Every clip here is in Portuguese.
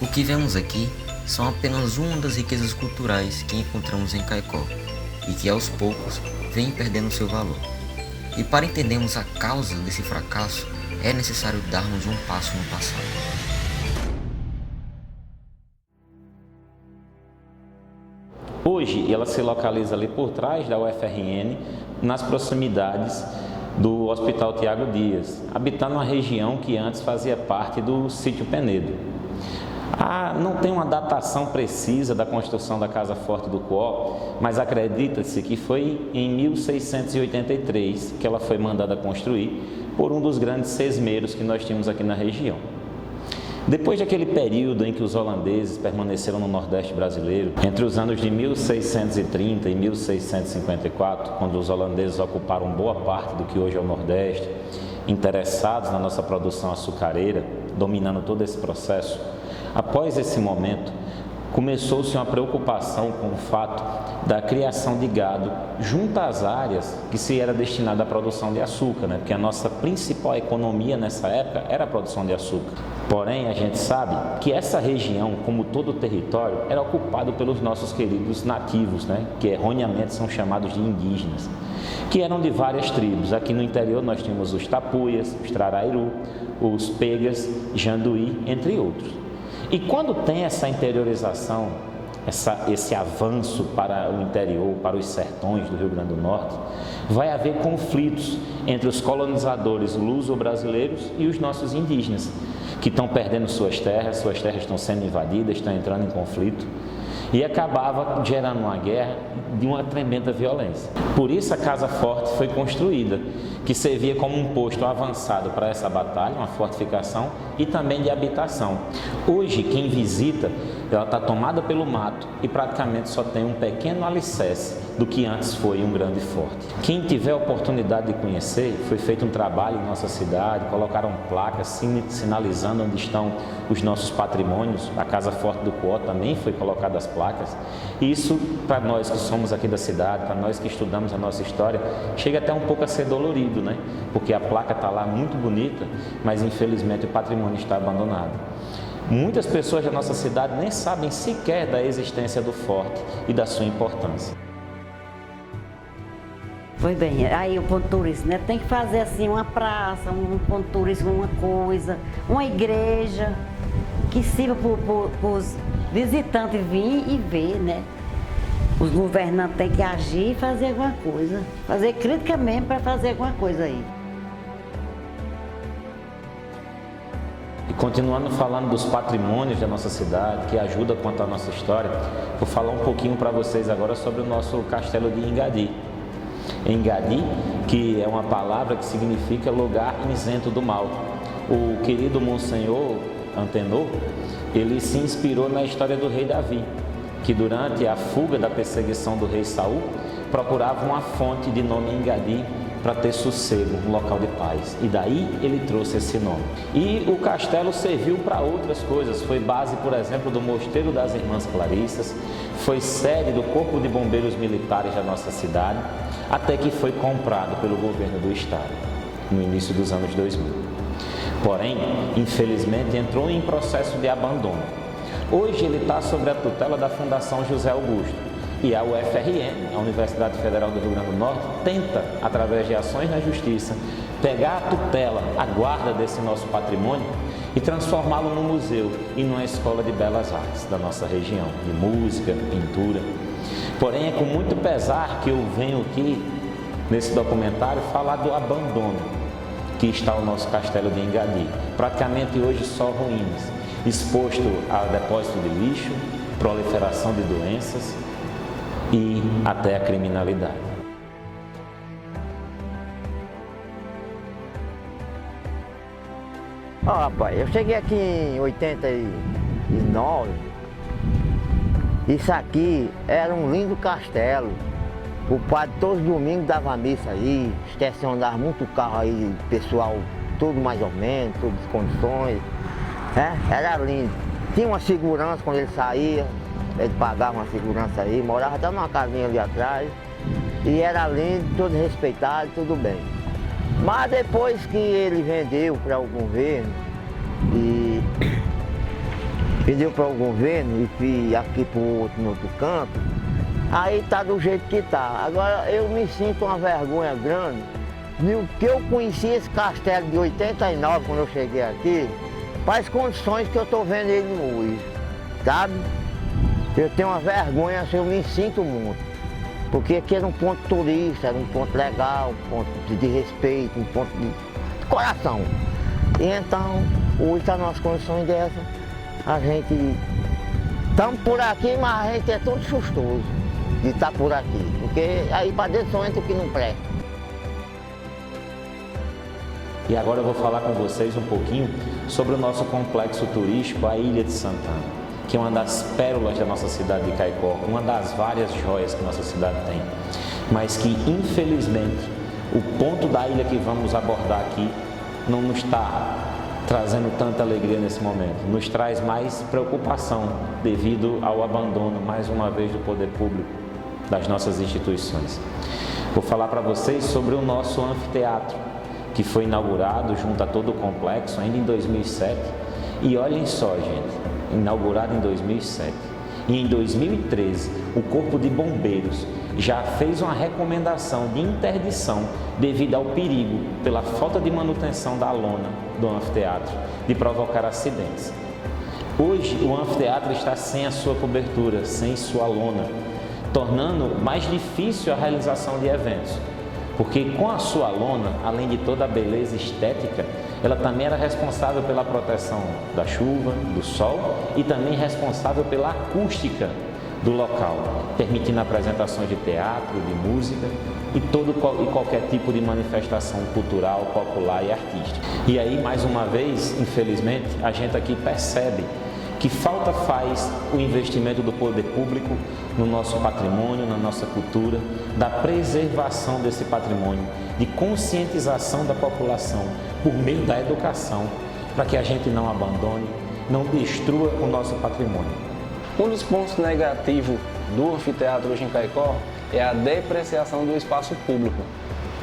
O que vemos aqui são apenas uma das riquezas culturais que encontramos em Caicó e que aos poucos vem perdendo seu valor. E para entendermos a causa desse fracasso, é necessário darmos um passo no passado. Hoje ela se localiza ali por trás da UFRN, nas proximidades do Hospital Tiago Dias, habitando uma região que antes fazia parte do Sítio Penedo. Não tem uma datação precisa da construção da Casa Forte do Cuó, mas acredita-se que foi em 1683 que ela foi mandada construir por um dos grandes sesmeiros que nós tínhamos aqui na região. Depois daquele período em que os holandeses permaneceram no Nordeste brasileiro, entre os anos de 1630 e 1654, quando os holandeses ocuparam boa parte do que hoje é o Nordeste, interessados na nossa produção açucareira, dominando todo esse processo, após esse momento, começou-se uma preocupação com o fato da criação de gado junto às áreas que se era destinada à produção de açúcar, porque a nossa principal economia nessa época era a produção de açúcar. Porém, a gente sabe que essa região, como todo o território, era ocupado pelos nossos queridos nativos, que erroneamente são chamados de indígenas, que eram de várias tribos. Aqui no interior nós tínhamos os tapuias, os trarairu, os pegas, janduí, entre outros. E quando tem essa interiorização, esse avanço para o interior, para os sertões do Rio Grande do Norte, vai haver conflitos entre os colonizadores luso-brasileiros e os nossos indígenas, que estão perdendo suas terras estão sendo invadidas, estão entrando em conflito, e acabava gerando uma guerra de uma tremenda violência. Por isso a Casa Forte foi construída, que servia como um posto avançado para essa batalha, uma fortificação e também de habitação. Hoje, quem visita, ela está tomada pelo mato e praticamente só tem um pequeno alicerce do que antes foi um grande forte. Quem tiver a oportunidade de conhecer, foi feito um trabalho em nossa cidade, colocaram placas sinalizando onde estão os nossos patrimônios. A Casa Forte do Cuó também foi colocada as placas. Isso, para nós que somos aqui da cidade, para nós que estudamos a nossa história, chega até um pouco a ser dolorido, porque a placa está lá muito bonita, mas infelizmente o patrimônio está abandonado. Muitas pessoas da nossa cidade nem sabem sequer da existência do forte e da sua importância. Pois bem, aí o ponto turístico, tem que fazer assim uma praça, um ponto turístico, uma coisa, uma igreja que sirva para os visitantes vir e ver, Os governantes têm que agir e fazer alguma coisa, fazer crítica mesmo para fazer alguma coisa aí. E continuando falando dos patrimônios da nossa cidade, que ajuda a contar a nossa história, vou falar um pouquinho para vocês agora sobre o nosso castelo de Ingadi. Ingadi, que é uma palavra que significa lugar isento do mal. O querido Monsenhor Antenor, ele se inspirou na história do rei Davi, que durante a fuga da perseguição do rei Saul, procurava uma fonte de nome Ingadi para ter sossego, um local de paz. E daí ele trouxe esse nome. E o castelo serviu para outras coisas. Foi base, por exemplo, do Mosteiro das Irmãs Clarissas, foi sede do Corpo de Bombeiros Militares da nossa cidade, até que foi comprado pelo governo do estado, no início dos anos 2000. Porém, infelizmente, entrou em processo de abandono. Hoje ele está sob a tutela da Fundação José Augusto e a UFRN, a Universidade Federal do Rio Grande do Norte, tenta, através de ações na justiça, pegar a tutela, a guarda desse nosso patrimônio e transformá-lo num museu e numa escola de belas artes da nossa região, de música, pintura. Porém, é com muito pesar que eu venho aqui, nesse documentário, falar do abandono que está o nosso castelo de Ingadi. Praticamente hoje só ruínas, exposto a depósito de lixo, proliferação de doenças e até a criminalidade. Rapaz, eu cheguei aqui em 89. Isso aqui era um lindo castelo. O padre todos os domingos dava missa aí, estacionava muito carro aí, pessoal, tudo mais ou menos, todas as condições. Era lindo. Tinha uma segurança quando ele saía, ele pagava uma segurança aí, morava até numa casinha ali atrás. E era lindo, todo respeitado, tudo bem. Mas depois que ele vendeu para o governo, e pediu para o governo e aqui para o outro, no outro canto, aí tá do jeito que tá. Agora eu me sinto uma vergonha grande, que eu conheci esse castelo de 89 quando eu cheguei aqui, para as condições que eu estou vendo ele hoje, sabe? Eu tenho uma vergonha, assim, eu me sinto muito, porque aqui era um ponto turista, era um ponto legal, um ponto de respeito, um ponto de coração. E então, hoje está nas condições dessas, a gente estamos por aqui, mas a gente é todo sustoso de estar por aqui, porque aí para dentro só entra o que não presta. E agora eu vou falar com vocês um pouquinho sobre o nosso complexo turístico, a Ilha de Santana, que é uma das pérolas da nossa cidade de Caicó, uma das várias joias que nossa cidade tem, mas que infelizmente o ponto da ilha que vamos abordar aqui não nos está trazendo tanta alegria nesse momento, nos traz mais preocupação devido ao abandono, mais uma vez, do poder público das nossas instituições. Vou falar para vocês sobre o nosso anfiteatro, que foi inaugurado junto a todo o complexo ainda em 2007. E olhem só, gente, inaugurado em 2007. E em 2013, o Corpo de Bombeiros já fez uma recomendação de interdição devido ao perigo, pela falta de manutenção da lona do anfiteatro, de provocar acidentes. Hoje, o anfiteatro está sem a sua cobertura, sem sua lona, tornando mais difícil a realização de eventos. Porque com a sua lona, além de toda a beleza estética, ela também era responsável pela proteção da chuva, do sol e também responsável pela acústica do local, permitindo apresentações de teatro, de música e qualquer tipo de manifestação cultural, popular e artística. E aí, mais uma vez, infelizmente, a gente aqui percebe que falta faz o investimento do poder público no nosso patrimônio, na nossa cultura, da preservação desse patrimônio, de conscientização da população por meio da educação, para que a gente não abandone, não destrua o nosso patrimônio. Um dos pontos negativos do anfiteatro hoje em Caicó é a depreciação do espaço público.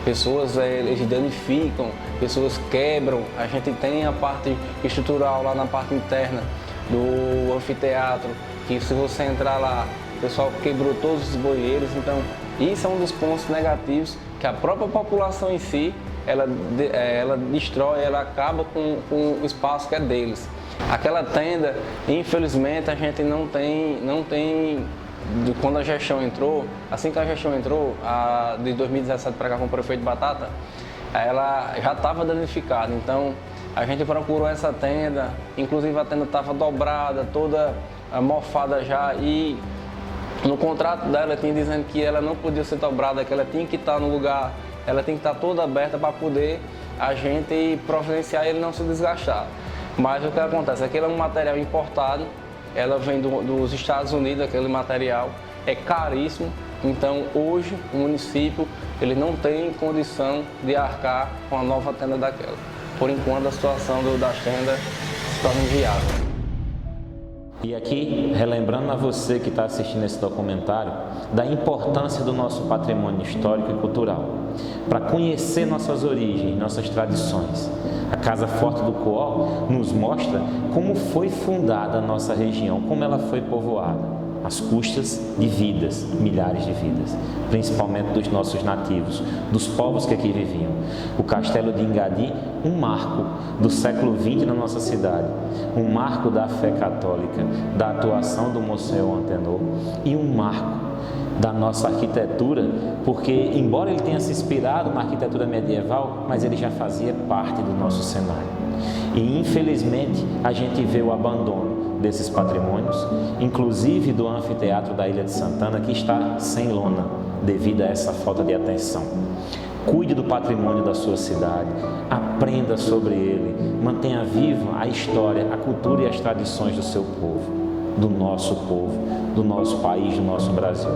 Pessoas eles danificam, pessoas quebram, a gente tem a parte estrutural lá na parte interna do anfiteatro, que se você entrar lá, o pessoal quebrou todos os banheiros. Então isso é um dos pontos negativos, que a própria população em si, ela destrói, ela acaba com o espaço que é deles. Aquela tenda, infelizmente, a gente não tem, quando a gestão entrou, assim que a gestão entrou, de 2017 para cá com o prefeito Batata, ela já estava danificada. Então a gente procurou essa tenda, inclusive a tenda estava dobrada, toda mofada já, e no contrato dela tinha dizendo que ela não podia ser dobrada, que ela tinha que estar no lugar, ela tem que estar toda aberta para poder a gente providenciar ele não se desgastar. Mas o que acontece? Aquele é um material importado, ela vem dos Estados Unidos, aquele material é caríssimo, então hoje o município ele não tem condição de arcar com a nova tenda daquela. Por enquanto a situação das tendas se torna inviável. E aqui, relembrando a você que está assistindo esse documentário, da importância do nosso patrimônio histórico e cultural, para conhecer nossas origens, nossas tradições. A Casa Forte do Coó nos mostra como foi fundada a nossa região, como ela foi povoada, às custas de vidas, milhares de vidas, principalmente dos nossos nativos, dos povos que aqui viviam. O Castelo de Ingadi, um marco do século XX na nossa cidade, um marco da fé católica, da atuação do Monsenhor Antenor e um marco da nossa arquitetura, porque embora ele tenha se inspirado na arquitetura medieval, mas ele já fazia parte do nosso cenário. E infelizmente a gente vê o abandono desses patrimônios, inclusive do anfiteatro da Ilha de Santana, que está sem lona devido a essa falta de atenção. Cuide do patrimônio da sua cidade, aprenda sobre ele, mantenha viva a história, a cultura e as tradições do seu povo, do nosso país, do nosso Brasil.